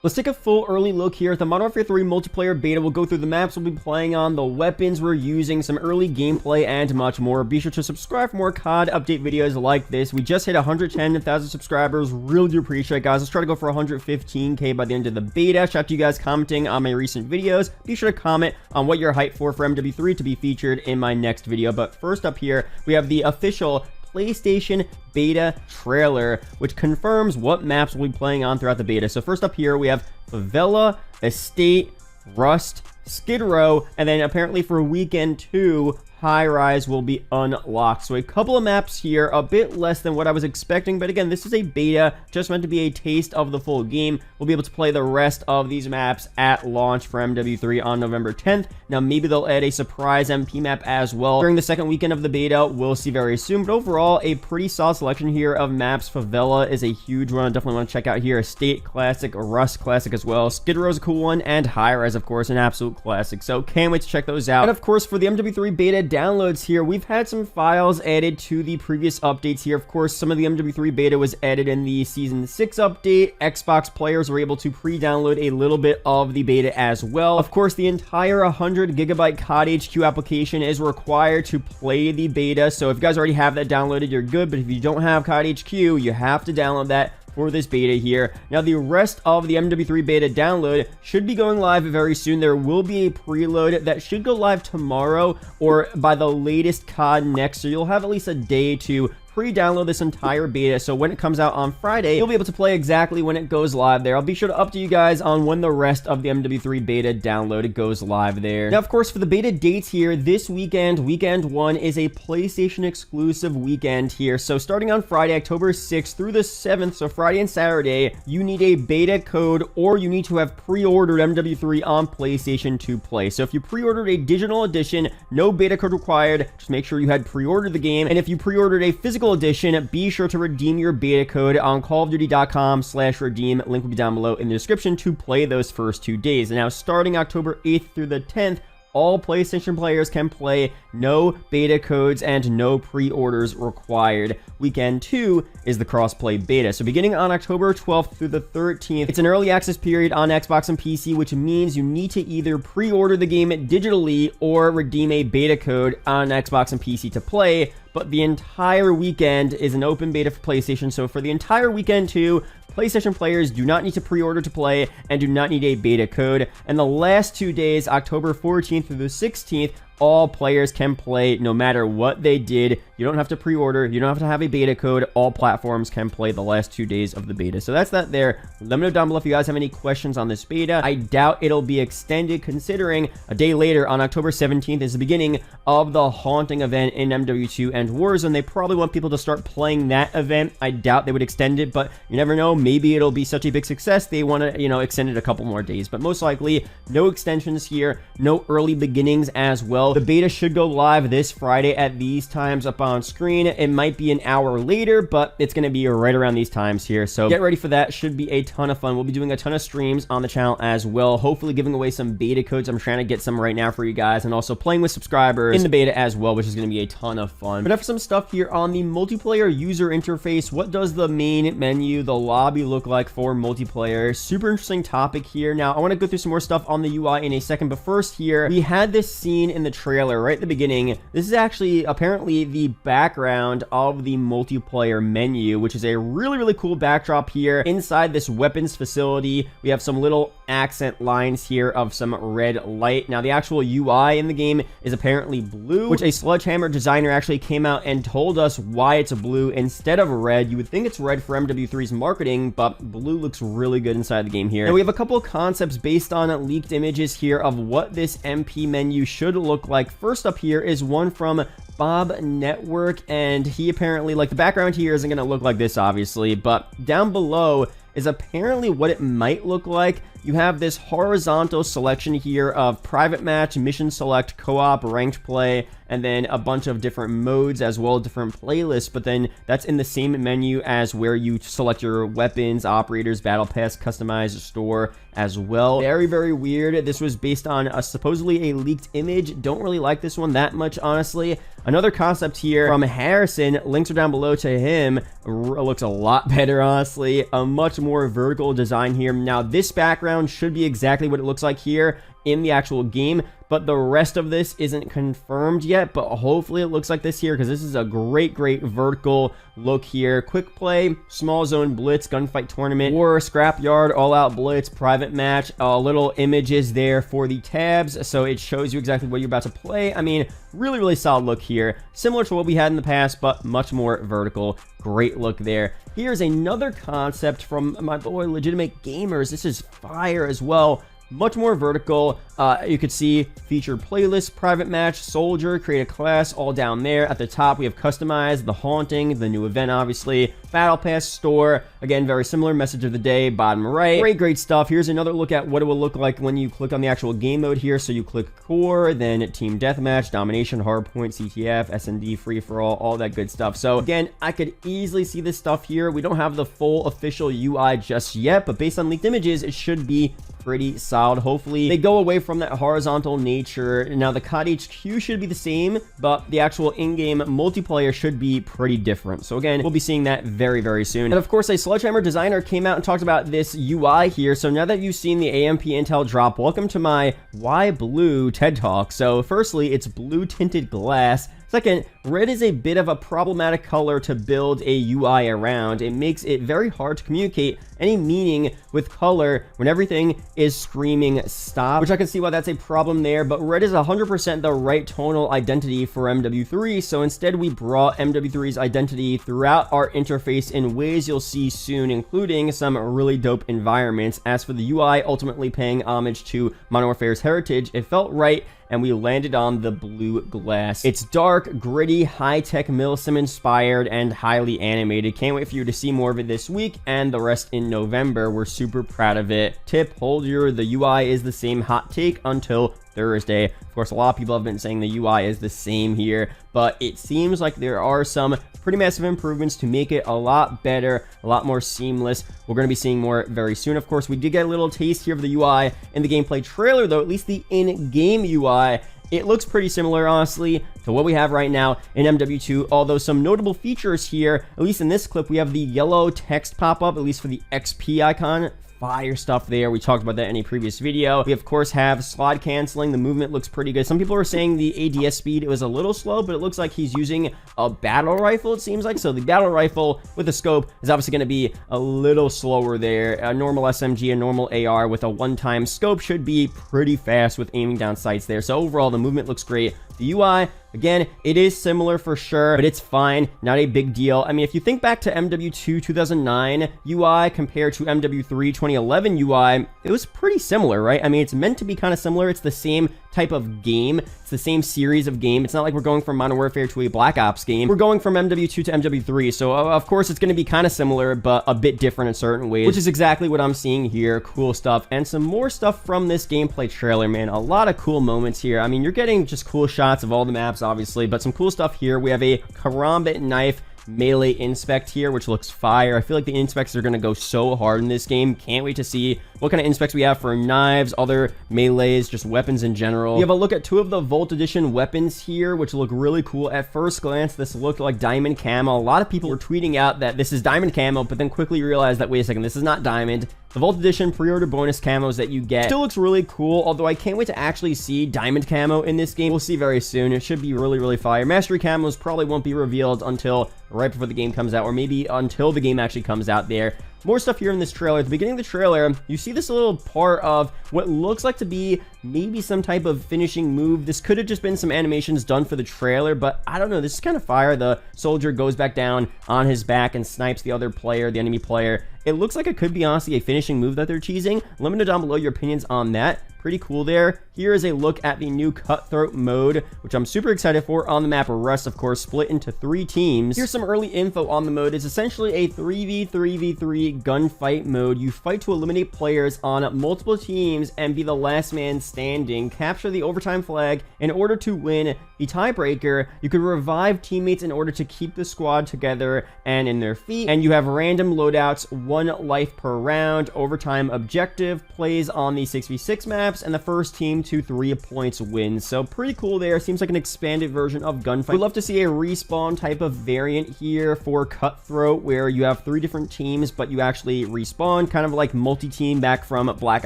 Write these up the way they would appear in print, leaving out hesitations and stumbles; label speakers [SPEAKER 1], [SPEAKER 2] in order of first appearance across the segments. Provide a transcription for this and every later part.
[SPEAKER 1] Let's take a full early look here at the Modern Warfare 3 multiplayer beta. We'll go through the maps we'll be playing on, the weapons we're using, some early gameplay, and much more. Be sure to subscribe for more COD update videos like this. We just hit 110,000 subscribers. Really do appreciate it, guys. Let's try to go for 115K by the end of the beta. Shout out to you guys commenting on my recent videos. Be sure to comment on what you're hyped for MW3 to be featured in my next video. But first up here, we have the official PlayStation beta trailer, which confirms what maps we'll be playing on throughout the beta. So first up here, we have Favela, Estate, Rust, Skid Row, and then apparently for Weekend 2, Highrise will be unlocked. So a couple of maps here, a bit less than what I was expecting, but again, this is a beta, just meant to be a taste of the full game. We'll be able to play the rest of these maps at launch for MW3 on November 10th. Now, maybe they'll add a surprise MP map as well during the second weekend of the beta. We'll see very soon, but overall, a pretty solid selection here of maps. Favela is a huge one. I definitely want to check out here. Estate classic, Rust classic as well. Skid Row is a cool one, and Highrise, of course, an absolute classic. So can't wait to check those out. And of course, for the MW3 beta downloads here, we've had some files added to the previous updates here. Of course, some of the MW3 beta was added in the Season 6 update. Xbox players were able to pre-download a little bit of the beta as well. Of course, the entire 100 gigabyte COD HQ application is required to play the beta. So if you guys already have that downloaded, you're good. But if you don't have COD HQ, you have to download that for this beta here. Now, the rest of the MW3 beta download should be going live very soon. There will be a preload that should go live tomorrow or by the latest COD next. So you'll have at least a day to pre-download this entire beta, so when it comes out on Friday, you'll be able to play exactly when it goes live there. I'll be sure to update you guys on when the rest of the MW3 beta download goes live there. Now, of course, for the beta dates here, this weekend, weekend 1, is a PlayStation exclusive weekend here. So starting on Friday, October 6th through the 7th, so Friday and Saturday, you need a beta code or you need to have pre-ordered MW3 on PlayStation to play. So if you pre-ordered a digital edition, no beta code required. Just make sure you had pre-ordered the game. And if you pre-ordered a physical edition, be sure to redeem your beta code on callofduty.com/redeem. Link will be down below in the description to play those first 2 days. And now starting October 8th through the 10th, all PlayStation players can play, no beta codes and no pre-orders required. Weekend 2 is the cross-play beta. So beginning on October 12th through the 13th, it's an early access period on Xbox and PC, which means you need to either pre-order the game digitally or redeem a beta code on Xbox and PC to play. But the entire weekend is an open beta for PlayStation. So for the entire weekend too, PlayStation players do not need to pre-order to play and do not need a beta code. And the last 2 days, October 14th through the 16th, all players can play no matter what they did. You don't have to pre-order. You don't have to have a beta code. All platforms can play the last 2 days of the beta. So that's that there. Let me know down below if you guys have any questions on this beta. I doubt it'll be extended considering a day later on October 17th is the beginning of the Haunting event in MW2 and Warzone. They probably want people to start playing that event. I doubt they would extend it, but you never know. Maybe it'll be such a big success they want to, extend it a couple more days. But most likely, no extensions here. No early beginnings as well. The beta should go live this Friday at these times up on screen. It might be an hour later, but it's going to be right around these times here. So get ready for that. Should be a ton of fun. We'll be doing a ton of streams on the channel as well. Hopefully giving away some beta codes. I'm trying to get some right now for you guys, and also playing with subscribers in the beta as well, which is going to be a ton of fun. But after some stuff here on the multiplayer user interface, what does the main menu, the lobby look like for multiplayer? Super interesting topic here. Now, I want to go through some more stuff on the UI in a second, but first here, we had this scene in the trailer right at the beginning. This is actually apparently the background of the multiplayer menu, which is a really, really cool backdrop here. Inside this weapons facility, we have some little accent lines here of some red light. Now, the actual UI in the game is apparently blue, which a Sledgehammer designer actually came out and told us why it's a blue instead of red. You would think it's red for MW3's marketing, but blue looks really good inside the game here. And we have a couple of concepts based on leaked images here of what this MP menu should look like. First up here is one from Bob Network, and he apparently, the background here isn't going to look like this, obviously, but down below is apparently what it might look like. You have this horizontal selection here of private match, mission select, co-op, ranked play, and then a bunch of different modes as well, different playlists, but then that's in the same menu as where you select your weapons, operators, battle pass, customize, store as well. Very, very weird. This was based on supposedly a leaked image. Don't really like this one that much, honestly. Another concept here from Harrison, links are down below to him, looks a lot better, honestly. A much more vertical design here. Now, this background should be exactly what it looks like here in the actual game, but the rest of this isn't confirmed yet, but hopefully it looks like this here, because this is a great vertical look here. Quick play, small zone blitz, gunfight tournament, or scrapyard, all out blitz, private match, little images there for the tabs, so it shows you exactly what you're about to play. I mean, really solid look here, similar to what we had in the past, but much more vertical. Great look there. Here's another concept from my boy Legitimate Gamers. This is fire as well. Much more vertical. You could see featured playlist, private match, soldier, create a class, all down there. At the top, we have customized, the haunting, the new event, obviously, battle pass, store. Again, very similar. Message of the day, bottom right. Great stuff. Here's another look at what it will look like when you click on the actual game mode here. So you click core, then team deathmatch, domination, hardpoint, CTF, SND, free for all that good stuff. So again, I could easily see this stuff here. We don't have the full official UI just yet, but based on leaked images, it should be pretty solid. Hopefully they go away from that horizontal nature. Now the COD HQ should be the same, but the actual in-game multiplayer should be pretty different. So again, we'll be seeing that very soon. And of course, a Sledgehammer designer came out and talked about this UI here. So now that you've seen the AMP Intel drop, welcome to my Why Blue TED Talk. So firstly, it's blue tinted glass. Second, red is a bit of a problematic color to build a UI around. It makes it very hard to communicate any meaning with color when everything is screaming stop, which I can see why that's a problem there, but red is 100% the right tonal identity for MW3, so instead we brought MW3's identity throughout our interface in ways you'll see soon, including some really dope environments. As for the UI ultimately paying homage to Modern Warfare's heritage, it felt right, and we landed on the blue glass. It's dark, gritty, high-tech Milsim inspired, and highly animated. Can't wait for you to see more of it this week and the rest in November. We're super proud of it. Tip, hold your, the UI is the same hot take until Thursday. Of course, a lot of people have been saying the UI is the same here, but it seems like there are some pretty massive improvements to make it a lot better, a lot more seamless. We're going to be seeing more very soon. Of course, we did get a little taste here of the UI in the gameplay trailer, though, at least the in-game UI. It looks pretty similar, honestly, to what we have right now in MW2, although some notable features here, at least in this clip, we have the yellow text pop-up, at least for the XP icon. Fire stuff there. We talked about that in a previous video. We, of course, have slide canceling. The movement looks pretty good. Some people are saying the ADS speed, it was a little slow, but it looks like he's using a battle rifle, it seems like. So the battle rifle with the scope is obviously going to be a little slower there. A normal SMG, a normal AR with a one-time scope should be pretty fast with aiming down sights there. So overall, the movement looks great. The UI, again, it is similar for sure, but it's fine. Not a big deal. I mean, if you think back to MW2 2009 UI compared to MW3 2011 UI, it was pretty similar, right? I mean, it's meant to be kind of similar. It's the same type of game. It's the same series of game. It's not like we're going from Modern Warfare to a Black Ops game. We're going from MW2 to MW3. So, of course, it's going to be kind of similar, but a bit different in certain ways, which is exactly what I'm seeing here. Cool stuff. And some more stuff from this gameplay trailer, man. A lot of cool moments here. I mean, you're getting just cool shots of all the maps, obviously, but some cool stuff here. We have a Karambit knife melee inspect here, which looks fire. I feel like the inspects are going to go so hard in this game. Can't wait to see what kind of inspects we have for knives, other melees, just weapons in general. We have a look at two of the Volt Edition weapons here, which look really cool. At first glance, this looked like diamond camo. A lot of people were tweeting out that this is diamond camo, but then quickly realized that, wait a second, this is not diamond. The Volt Edition pre-order bonus camos that you get still looks really cool, although I can't wait to actually see diamond camo in this game. We'll see very soon. It should be really fire. Mastery camos probably won't be revealed until right before the game comes out, or maybe until the game actually comes out there. More stuff here in this trailer. At the beginning of the trailer, you see this little part of what looks like to be maybe some type of finishing move. This could have just been some animations done for the trailer, but I don't know. This is kind of fire. The soldier goes back down on his back and snipes the other player, the enemy player. It looks like it could be honestly a finishing move that they're cheesing. Let me know down below your opinions on that. Pretty cool there. Here is a look at the new Cutthroat mode, which I'm super excited for. On the map Rust, of course, split into 3 teams. Here's some early info on the mode. It's essentially a 3v3v3 gunfight mode. You fight to eliminate players on multiple teams and be the last man standing. Capture the overtime flag in order to win the tiebreaker. You could revive teammates in order to keep the squad together and in their feet. And you have random loadouts 1 life per round, overtime objective, plays on the 6v6 maps, and the first team to 3 points wins. So pretty cool there. Seems like an expanded version of Gunfight. We'd love to see a respawn type of variant here for Cutthroat, where you have 3 different teams, but you actually respawn, kind of like multi-team back from Black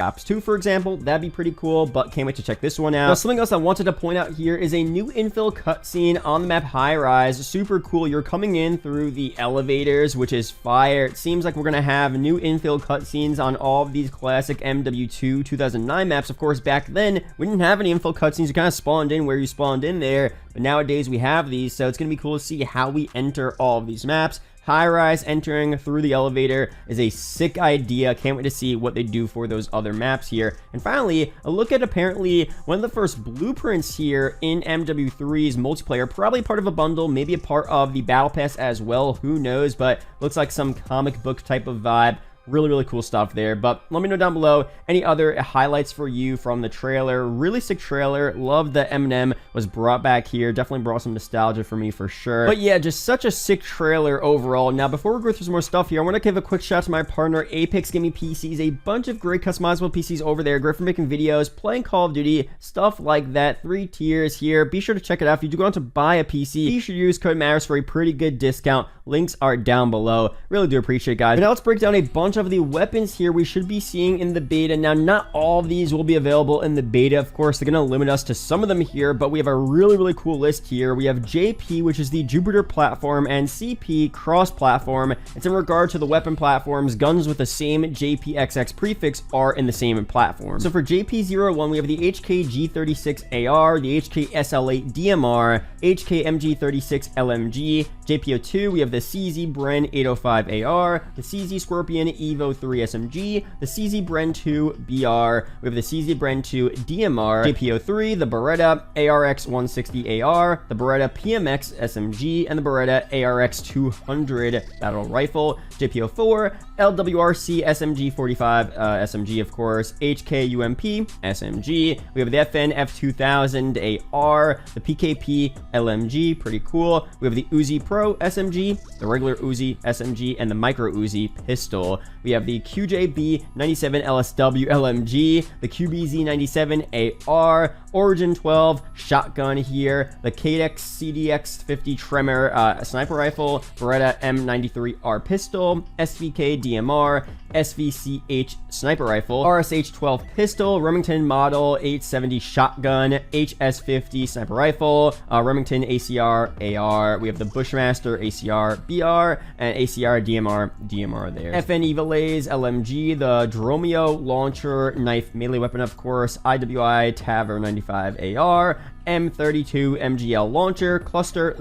[SPEAKER 1] Ops 2, for example. That'd be pretty cool, but can't wait to check this one out. Now, something else I wanted to point out here is a new infill cutscene on the map Highrise. Super cool. You're coming in through the elevators, which is fire. It seems like we're going to have new infill cutscenes on all of these classic MW2 2009 maps. Of course, back then, we didn't have any infill cutscenes. You kind of spawned in where you spawned in there, but nowadays we have these, so it's going to be cool to see how we enter all of these maps. Highrise entering through the elevator is a sick idea. Can't wait to see what they do for those other maps here. And finally, a look at apparently one of the first blueprints here in MW3's multiplayer. Probably part of a bundle, maybe a part of the battle pass as well. Who knows? But looks like some comic book type of vibe. Really cool stuff there. But let me know down below any other highlights for you from the trailer. Really sick trailer. Love that Eminem was brought back here. Definitely brought some nostalgia for me for sure. But yeah, just such a sick trailer overall. Now, before we go through some more stuff here, I want to give a quick shout out to my partner Apex Gaming PCs. A bunch of great customizable PCs over there. Great for making videos, playing Call of Duty, stuff like that. 3 tiers here. Be sure to check it out. If you do go on to buy a PC, you should use code MARIS for a pretty good discount. Links are down below. Really do appreciate it, guys. But now let's break down a bunch of the weapons here we should be seeing in the beta. Now, not all of these will be available in the beta. Of course, they're going to limit us to some of them here, but we have a really cool list here. We have JP, which is the Jupiter platform, and CP, cross-platform. It's in regard to the weapon platforms. Guns with the same JPXX prefix are in the same platform. So for JP01, we have the HK-G36AR, the HK-SL8 DMR, HK-MG36 LMG. JP02, we have the CZ Bren 805AR, the CZ Scorpion Evo 3 SMG, the CZ Bren 2 BR, we have the CZ Bren 2 DMR, JP03, the Beretta ARX 160AR, the Beretta PMX SMG, and the Beretta ARX 200 battle rifle. JP04, LWRC SMG 45 SMG, of course, HK UMP SMG, we have the FN F2000 AR, the PKP LMG, pretty cool. We have the Uzi Pro SMG, the regular Uzi SMG, and the Micro Uzi pistol. We have the QJB 97 LSW LMG, the QBZ 97 AR, Origin 12 shotgun here, the KDX CDX 50 Tremor sniper rifle, Beretta M93R pistol, SVK DMR, SVCH sniper rifle, RSH 12 pistol, Remington Model 870 shotgun, HS50 sniper rifle, Remington ACR AR. We have the Bushmaster ACR BR and ACR DMR there. FN Evalaze LMG, the Dromio launcher knife melee weapon, of course, IWI Taver 95 AR, M32 MGL launcher, cluster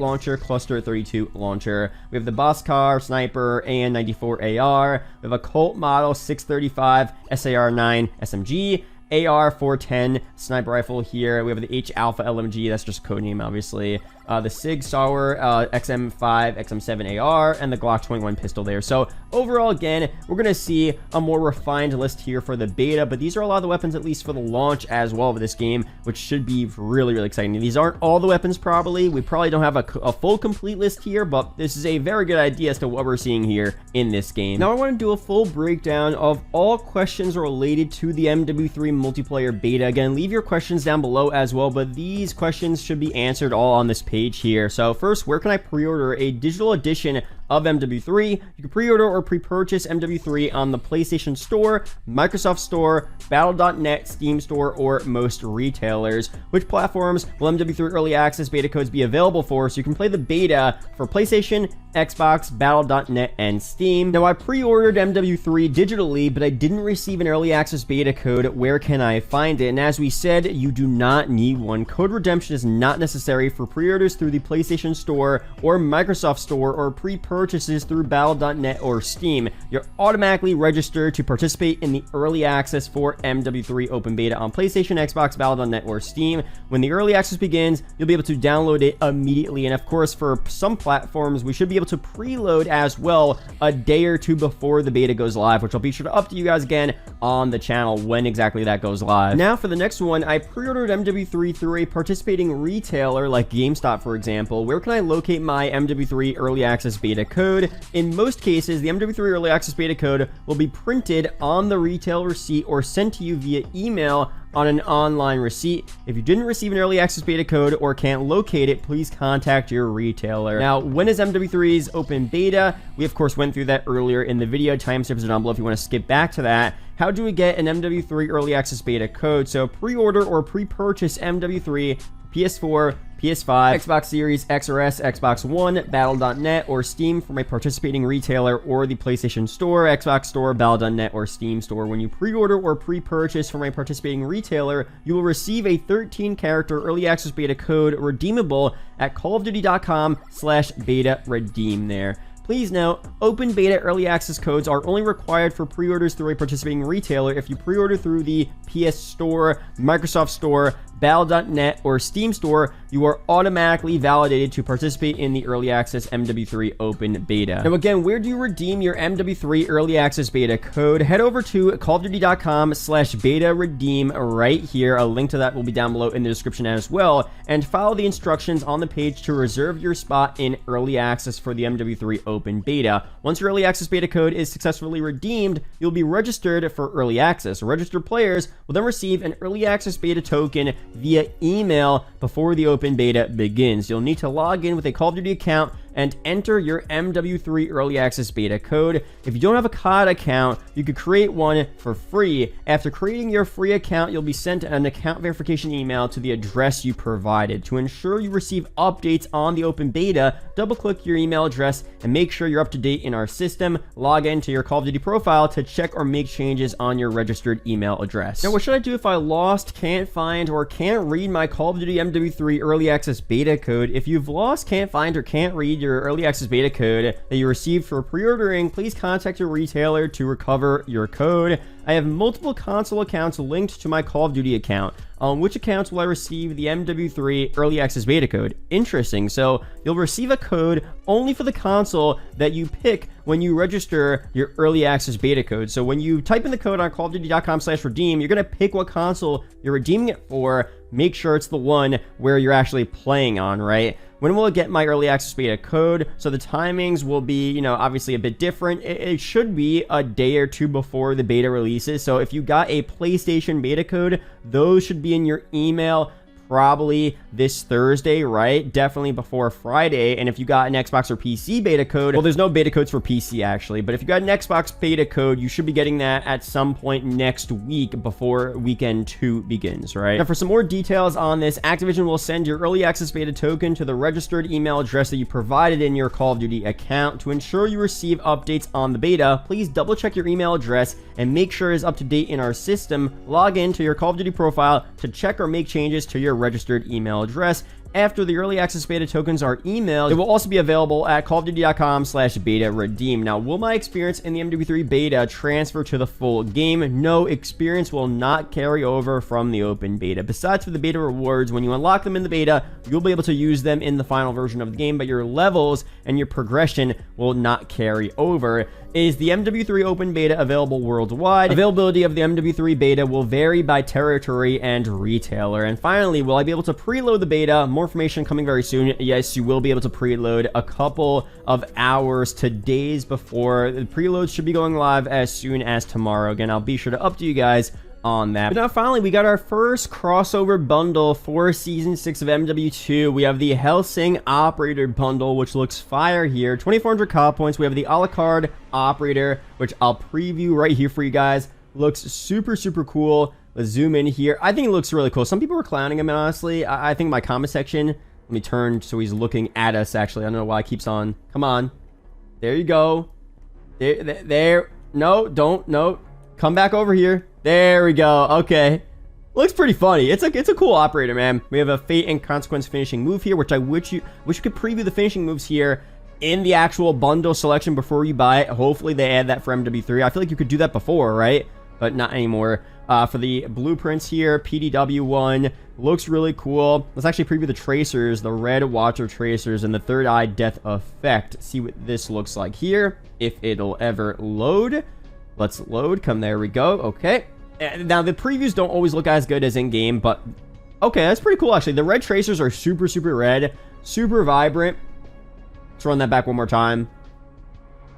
[SPEAKER 1] 32 launcher. We have the Boskar sniper AN94 AR. We have a Colt Model 635 SAR9 SMG, AR410 sniper rifle here. We have the H Alpha LMG, that's just a code name obviously. The Sig Sauer XM5 XM7 AR, and the Glock 21 pistol there. So overall, again, we're going to see a more refined list here for the beta, but these are a lot of the weapons, at least for the launch as well of this game, which should be really exciting. These aren't all the weapons probably. We probably don't have a full complete list here, but this is a very good idea as to what we're seeing here in this game. Now I want to do a full breakdown of all questions related to the MW3 multiplayer beta. Again, leave your questions down below as well, but these questions should be answered all on this page here. So first, where can I pre-order a digital edition of MW3? You can pre-order or pre-purchase MW3 on the PlayStation Store, Microsoft Store, Battle.net, Steam Store, or most retailers. Which platforms will MW3 Early Access beta codes be available for? So you can play the beta for PlayStation, Xbox, Battle.net, and Steam. Now, I pre-ordered MW3 digitally, but I didn't receive an Early Access beta code. Where can I find it? And as we said, you do not need one. Code redemption is not necessary for pre-orders through the PlayStation Store or Microsoft Store, or pre-purchases through Battle.net or Steam. You're automatically registered to participate in the Early Access for MW3 Open Beta on PlayStation, Xbox, Battle.net, or Steam. When the Early Access begins, you'll be able to download it immediately. And of course, for some platforms, we should be able to preload as well a day or two before the beta goes live, which I'll be sure to update you guys again on the channel when exactly that goes live. Now for the next one, I pre-ordered MW3 through a participating retailer like GameStop, for example. Where can I locate my MW3 Early Access beta code. In most cases, the MW3 Early Access Beta code will be printed on the retail receipt or sent to you via email on an online receipt. If you didn't receive an Early Access Beta code or can't locate it, please contact your retailer. Now, when is MW3's open beta? We, of course, went through that earlier in the video. Timestamps are down below if you want to skip back to that. How do we get an MW3 Early Access Beta code? So, pre-order or pre-purchase MW3, PS4, PS5, Xbox Series X or S, Xbox One, Battle.net, or Steam from a participating retailer or the PlayStation Store, Xbox Store, Battle.net, or Steam Store. When you pre-order or pre-purchase from a participating retailer, you will receive a 13-character Early Access Beta code redeemable at callofduty.com/beta redeem there. Please note, open beta early access codes are only required for pre-orders through a participating retailer. If you pre-order through the PS Store, Microsoft Store, Battle.net, or Steam Store, you are automatically validated to participate in the Early Access MW3 Open Beta. Now again, where do you redeem your MW3 Early Access Beta code? Head over to callofduty.com/beta redeem right here. A link to that will be down below in the description as well. And follow the instructions on the page to reserve your spot in Early Access for the MW3 Open Beta. Once your Early Access Beta code is successfully redeemed, you'll be registered for Early Access. Registered players will then receive an Early Access Beta token via email before the open beta begins. You'll need to log in with a Call of Duty account and enter your MW3 Early Access Beta code. If you don't have a COD account, you could create one for free. After creating your free account, you'll be sent an account verification email to the address you provided. To ensure you receive updates on the open beta, double-click your email address and make sure you're up to date in our system. Log into your Call of Duty profile to check or make changes on your registered email address. Now, what should I do if I lost, can't find, or can't read my Call of Duty MW3 Early Access Beta code? If you've lost, can't find, or can't read your Early Access Beta code that you received for pre-ordering, please contact your retailer to recover your code. I have multiple console accounts linked to my Call of Duty account. On which accounts will I receive the MW3 Early Access Beta code? Interesting. So you'll receive a code only for the console that you pick when you register your Early Access Beta code. So when you type in the code on callofduty.com/redeem, you're going to pick what console you're redeeming it for. Make sure it's the one where you're actually playing on, right? When will I get my Early Access Beta code? So the timings will be, you know, obviously a bit different. It should be a day or two before the beta releases. So if you got a PlayStation Beta code, those should be in your email probably this Thursday, right? Definitely before Friday. And if you got an Xbox or PC beta code, well, there's no beta codes for PC actually, but if you got an Xbox beta code, you should be getting that at some point next week before weekend 2 begins, right? Now, for some more details on this, Activision will send your Early Access Beta token to the registered email address that you provided in your Call of Duty account. To ensure you receive updates on the beta, please double check your email address and make sure it's up to date in our system. Log in to your Call of Duty profile to check or make changes to your registered email address. After the Early Access Beta tokens are emailed, it will also be available at callofduty.com/beta redeem. Now, will my experience in the MW3 beta transfer to the full game? No, experience will not carry over from the open beta. Besides for the beta rewards, when you unlock them in the beta, you'll be able to use them in the final version of the game, but your levels and your progression will not carry over. Is the MW3 open beta available worldwide? Availability of the MW3 beta will vary by territory and retailer. And finally, will I be able to preload the beta? More information coming very soon. Yes, you will be able to preload a couple of hours to days before. The preloads should be going live as soon as tomorrow. Again, I'll be sure to update you guys on that. But now finally, we got our first crossover bundle for Season 6 of MW2. We have the Hellsing Operator bundle, which looks fire here. 2,400 COD points. We have the a la carte Operator, which I'll preview right here for you guys. Looks super, super cool. Let's zoom in here. I think it looks really cool. Some people were clowning him, and honestly, I think my comment section, let me turn so he's looking at us, actually. I don't know why it keeps on. Come on. There you go. There. No, don't. No. Come back over here. There we go. Okay. Looks pretty funny. It's a cool operator, man. We have a Fate and Consequence finishing move here, which I wish you could preview the finishing moves here in the actual bundle selection before you buy it. Hopefully they add that for MW3. I feel like you could do that before, right? But not anymore. For the blueprints here, PDW1 looks really cool. Let's actually preview the tracers, the red Watcher tracers, and the Third Eye Death Effect. See what this looks like here, if it'll ever load. Let's load. Come, there we go. Okay. Now, the previews don't always look as good as in-game, but okay, that's pretty cool, actually. The red tracers are super, super red, super vibrant. Let's run that back one more time.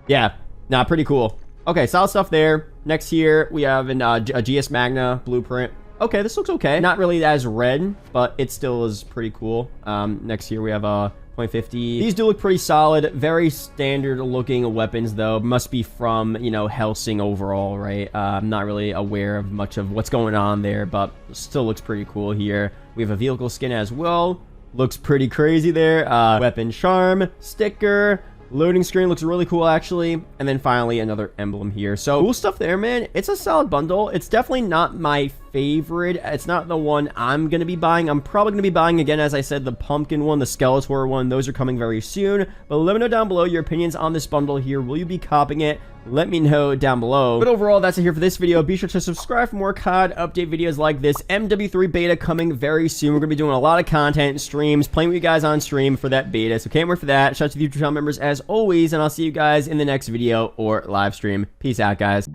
[SPEAKER 1] Yeah, nah, pretty cool. Okay, solid stuff there. Next here, we have a GS Magna blueprint. Okay, this looks okay. Not really as red, but it still is pretty cool. Next here, we have a .50. These do look pretty solid. Very standard looking weapons, though. Must be from, you know, Hellsing overall, right? I'm not really aware of much of what's going on there, but still looks pretty cool here. We have a vehicle skin as well. Looks pretty crazy there. Weapon charm, sticker. Loading screen looks really cool, actually. And then finally, another emblem here. So, cool stuff there, man. It's a solid bundle. It's definitely not my favorite. It's not the one I'm going to be buying. I'm probably going to be buying, again, as I said, the pumpkin one, the Skeletor one. Those are coming very soon. But let me know down below your opinions on this bundle here. Will you be copping it? Let me know down below. But overall, that's it here for this video. Be sure to subscribe for more COD update videos like this. MW3 beta coming very soon. We're going to be doing a lot of content, streams, playing with you guys on stream for that beta. So can't wait for that. Shout out to the YouTube channel members as always. And I'll see you guys in the next video or live stream. Peace out, guys.